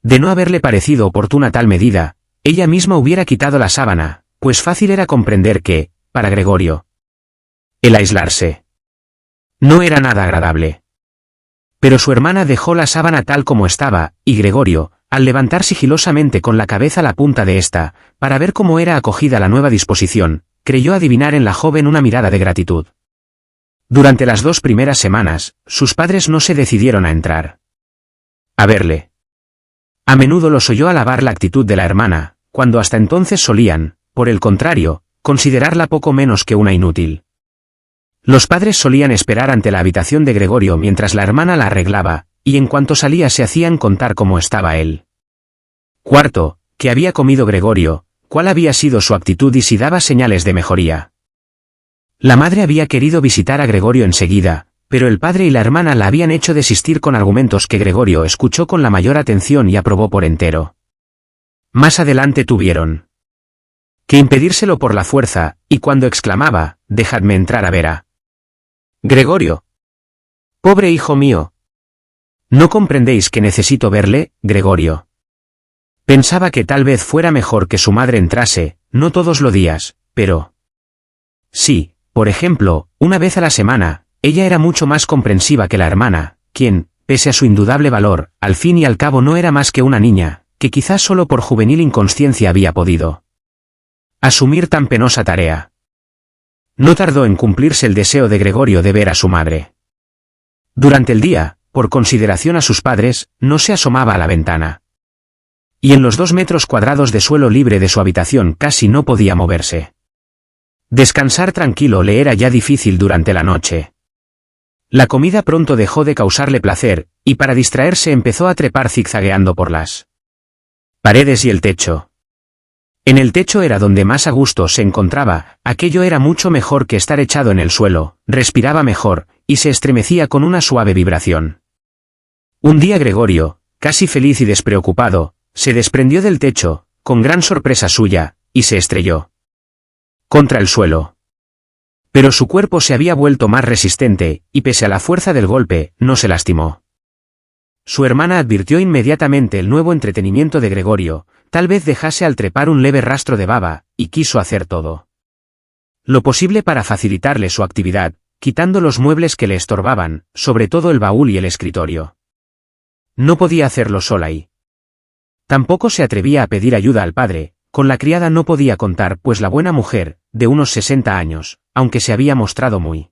De no haberle parecido oportuna tal medida, ella misma hubiera quitado la sábana, pues fácil era comprender que, para Gregorio, el aislarse no era nada agradable. Pero su hermana dejó la sábana tal como estaba, y Gregorio, al levantar sigilosamente con la cabeza la punta de esta, para ver cómo era acogida la nueva disposición, creyó adivinar en la joven una mirada de gratitud. Durante las 2 primeras semanas, sus padres no se decidieron a entrar a verle. A menudo los oyó alabar la actitud de la hermana, cuando hasta entonces solían, por el contrario, considerarla poco menos que una inútil. Los padres solían esperar ante la habitación de Gregorio mientras la hermana la arreglaba, y en cuanto salía se hacían contar cómo estaba él. Cuarto, que había comido Gregorio, cuál había sido su actitud y si daba señales de mejoría. La madre había querido visitar a Gregorio enseguida, pero el padre y la hermana la habían hecho desistir con argumentos que Gregorio escuchó con la mayor atención y aprobó por entero. Más adelante tuvieron que impedírselo por la fuerza, y cuando exclamaba, «Dejadme entrar a ver a Gregorio. Pobre hijo mío. ¿No comprendéis que necesito verle, Gregorio?» Pensaba que tal vez fuera mejor que su madre entrase, no todos los días, pero sí, por ejemplo, una vez a la semana. Ella era mucho más comprensiva que la hermana, quien, pese a su indudable valor, al fin y al cabo no era más que una niña, que quizás solo por juvenil inconsciencia había podido asumir tan penosa tarea. No tardó en cumplirse el deseo de Gregorio de ver a su madre. Durante el día, por consideración a sus padres, no se asomaba a la ventana. Y en los 2 metros cuadrados de suelo libre de su habitación casi no podía moverse. Descansar tranquilo le era ya difícil durante la noche. La comida pronto dejó de causarle placer, y para distraerse empezó a trepar zigzagueando por las paredes y el techo. En el techo era donde más a gusto se encontraba, aquello era mucho mejor que estar echado en el suelo, respiraba mejor, y se estremecía con una suave vibración. Un día Gregorio, casi feliz y despreocupado, se desprendió del techo, con gran sorpresa suya, y se estrelló contra el suelo. Pero su cuerpo se había vuelto más resistente, y pese a la fuerza del golpe, no se lastimó. Su hermana advirtió inmediatamente el nuevo entretenimiento de Gregorio, tal vez dejase al trepar un leve rastro de baba, y quiso hacer todo lo posible para facilitarle su actividad, quitando los muebles que le estorbaban, sobre todo el baúl y el escritorio. No podía hacerlo sola y tampoco se atrevía a pedir ayuda al padre. Con la criada no podía contar pues la buena mujer, de unos 60 años, aunque se había mostrado muy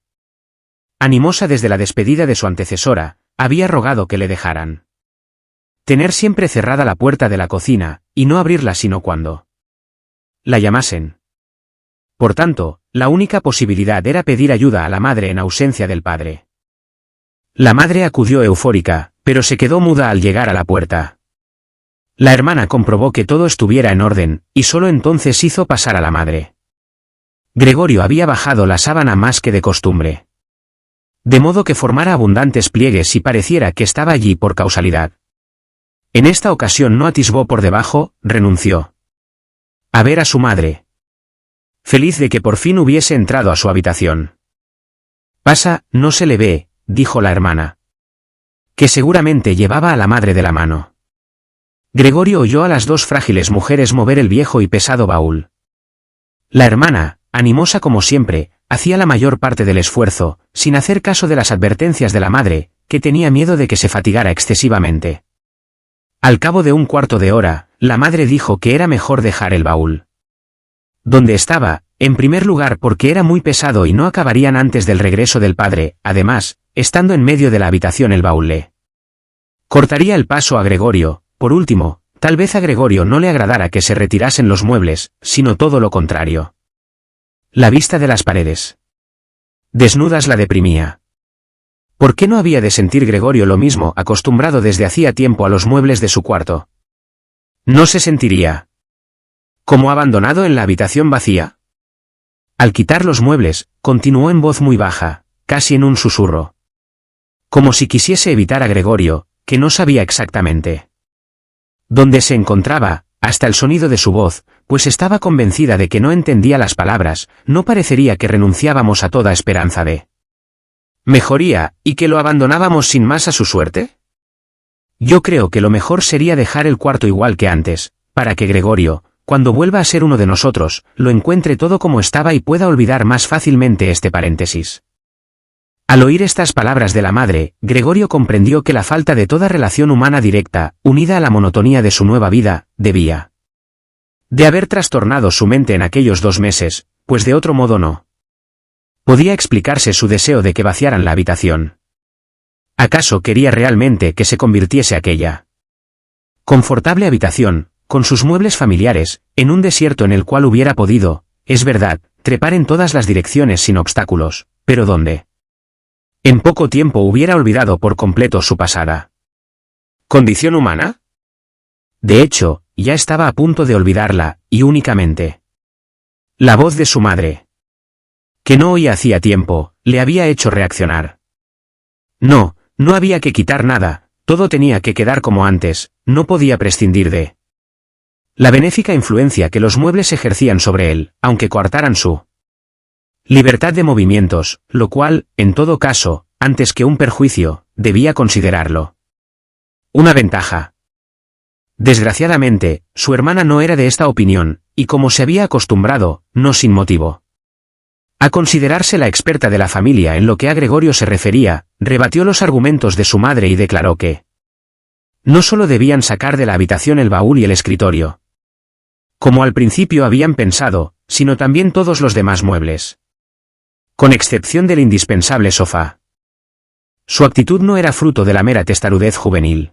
animosa desde la despedida de su antecesora, había rogado que le dejaran tener siempre cerrada la puerta de la cocina, y no abrirla sino cuando la llamasen. Por tanto, la única posibilidad era pedir ayuda a la madre en ausencia del padre. La madre acudió eufórica, pero se quedó muda al llegar a la puerta. La hermana comprobó que todo estuviera en orden, y solo entonces hizo pasar a la madre. Gregorio había bajado la sábana más que de costumbre, de modo que formara abundantes pliegues y pareciera que estaba allí por causalidad. En esta ocasión no atisbó por debajo, renunció a ver a su madre, feliz de que por fin hubiese entrado a su habitación. «Pasa, no se le ve», dijo la hermana, que seguramente llevaba a la madre de la mano. Gregorio oyó a las 2 frágiles mujeres mover el viejo y pesado baúl. La hermana, animosa como siempre, hacía la mayor parte del esfuerzo, sin hacer caso de las advertencias de la madre, que tenía miedo de que se fatigara excesivamente. Al cabo de un cuarto de hora, la madre dijo que era mejor dejar el baúl donde estaba, en primer lugar porque era muy pesado y no acabarían antes del regreso del padre, además, estando en medio de la habitación el baúl le cortaría el paso a Gregorio. Por último, tal vez a Gregorio no le agradara que se retirasen los muebles, sino todo lo contrario. La vista de las paredes desnudas la deprimía. ¿Por qué no había de sentir Gregorio lo mismo, acostumbrado desde hacía tiempo a los muebles de su cuarto? ¿No se sentiría como abandonado en la habitación vacía? Al quitar los muebles, continuó en voz muy baja, casi en un susurro, como si quisiese evitar a Gregorio, que no sabía exactamente dónde se encontraba, hasta el sonido de su voz, pues estaba convencida de que no entendía las palabras. ¿No parecería que renunciábamos a toda esperanza de mejoría, y que lo abandonábamos sin más a su suerte? Yo creo que lo mejor sería dejar el cuarto igual que antes, para que Gregorio, cuando vuelva a ser uno de nosotros, lo encuentre todo como estaba y pueda olvidar más fácilmente este paréntesis. Al oír estas palabras de la madre, Gregorio comprendió que la falta de toda relación humana directa, unida a la monotonía de su nueva vida, debía de haber trastornado su mente en aquellos 2 meses, pues de otro modo no podía explicarse su deseo de que vaciaran la habitación. ¿Acaso quería realmente que se convirtiese aquella confortable habitación, con sus muebles familiares, en un desierto en el cual hubiera podido, es verdad, trepar en todas las direcciones sin obstáculos, pero donde en poco tiempo hubiera olvidado por completo su pasada condición humana? De hecho, ya estaba a punto de olvidarla, y únicamente la voz de su madre, que no oía hacía tiempo, le había hecho reaccionar. No, no había que quitar nada, todo tenía que quedar como antes, no podía prescindir de la benéfica influencia que los muebles ejercían sobre él, aunque coartaran su libertad de movimientos, lo cual, en todo caso, antes que un perjuicio, debía considerarlo una ventaja. Desgraciadamente, su hermana no era de esta opinión, y como se había acostumbrado, no sin motivo, a considerarse la experta de la familia en lo que a Gregorio se refería, rebatió los argumentos de su madre y declaró que no solo debían sacar de la habitación el baúl y el escritorio, como al principio habían pensado, sino también todos los demás muebles, con excepción del indispensable sofá. Su actitud no era fruto de la mera testarudez juvenil,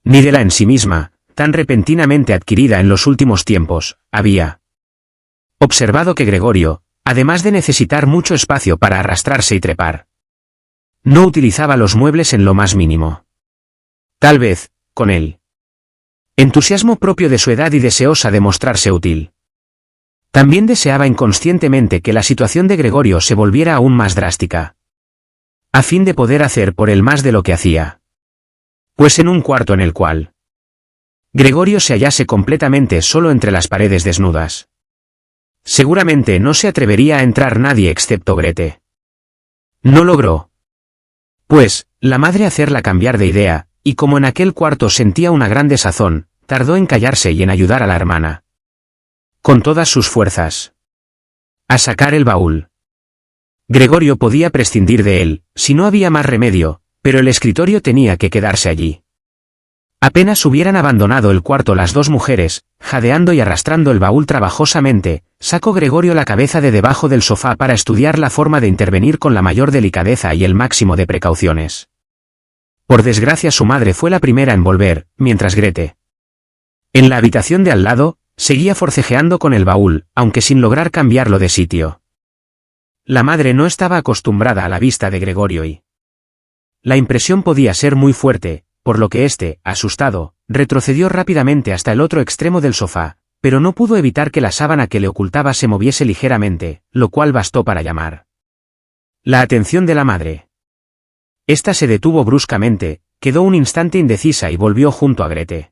ni de la en sí misma, tan repentinamente adquirida en los últimos tiempos. Había observado que Gregorio, además de necesitar mucho espacio para arrastrarse y trepar, no utilizaba los muebles en lo más mínimo. Tal vez, con él, entusiasmo propio de su edad y deseosa de mostrarse útil, también deseaba inconscientemente que la situación de Gregorio se volviera aún más drástica, a fin de poder hacer por él más de lo que hacía. Pues en un cuarto en el cual Gregorio se hallase completamente solo entre las paredes desnudas, seguramente no se atrevería a entrar nadie excepto Grete. No logró, pues, la madre hacerla cambiar de idea, y como en aquel cuarto sentía una gran desazón, tardó en callarse y en ayudar a la hermana, con todas sus fuerzas, a sacar el baúl. Gregorio podía prescindir de él, si no había más remedio, pero el escritorio tenía que quedarse allí. Apenas hubieran abandonado el cuarto las 2 mujeres, jadeando y arrastrando el baúl trabajosamente, sacó Gregorio la cabeza de debajo del sofá para estudiar la forma de intervenir con la mayor delicadeza y el máximo de precauciones. Por desgracia su madre fue la primera en volver, mientras Grete, en la habitación de al lado, seguía forcejeando con el baúl, aunque sin lograr cambiarlo de sitio. La madre no estaba acostumbrada a la vista de Gregorio y la impresión podía ser muy fuerte, por lo que éste, asustado, retrocedió rápidamente hasta el otro extremo del sofá, pero no pudo evitar que la sábana que le ocultaba se moviese ligeramente, lo cual bastó para llamar la atención de la madre. Esta se detuvo bruscamente, quedó un instante indecisa y volvió junto a Grete.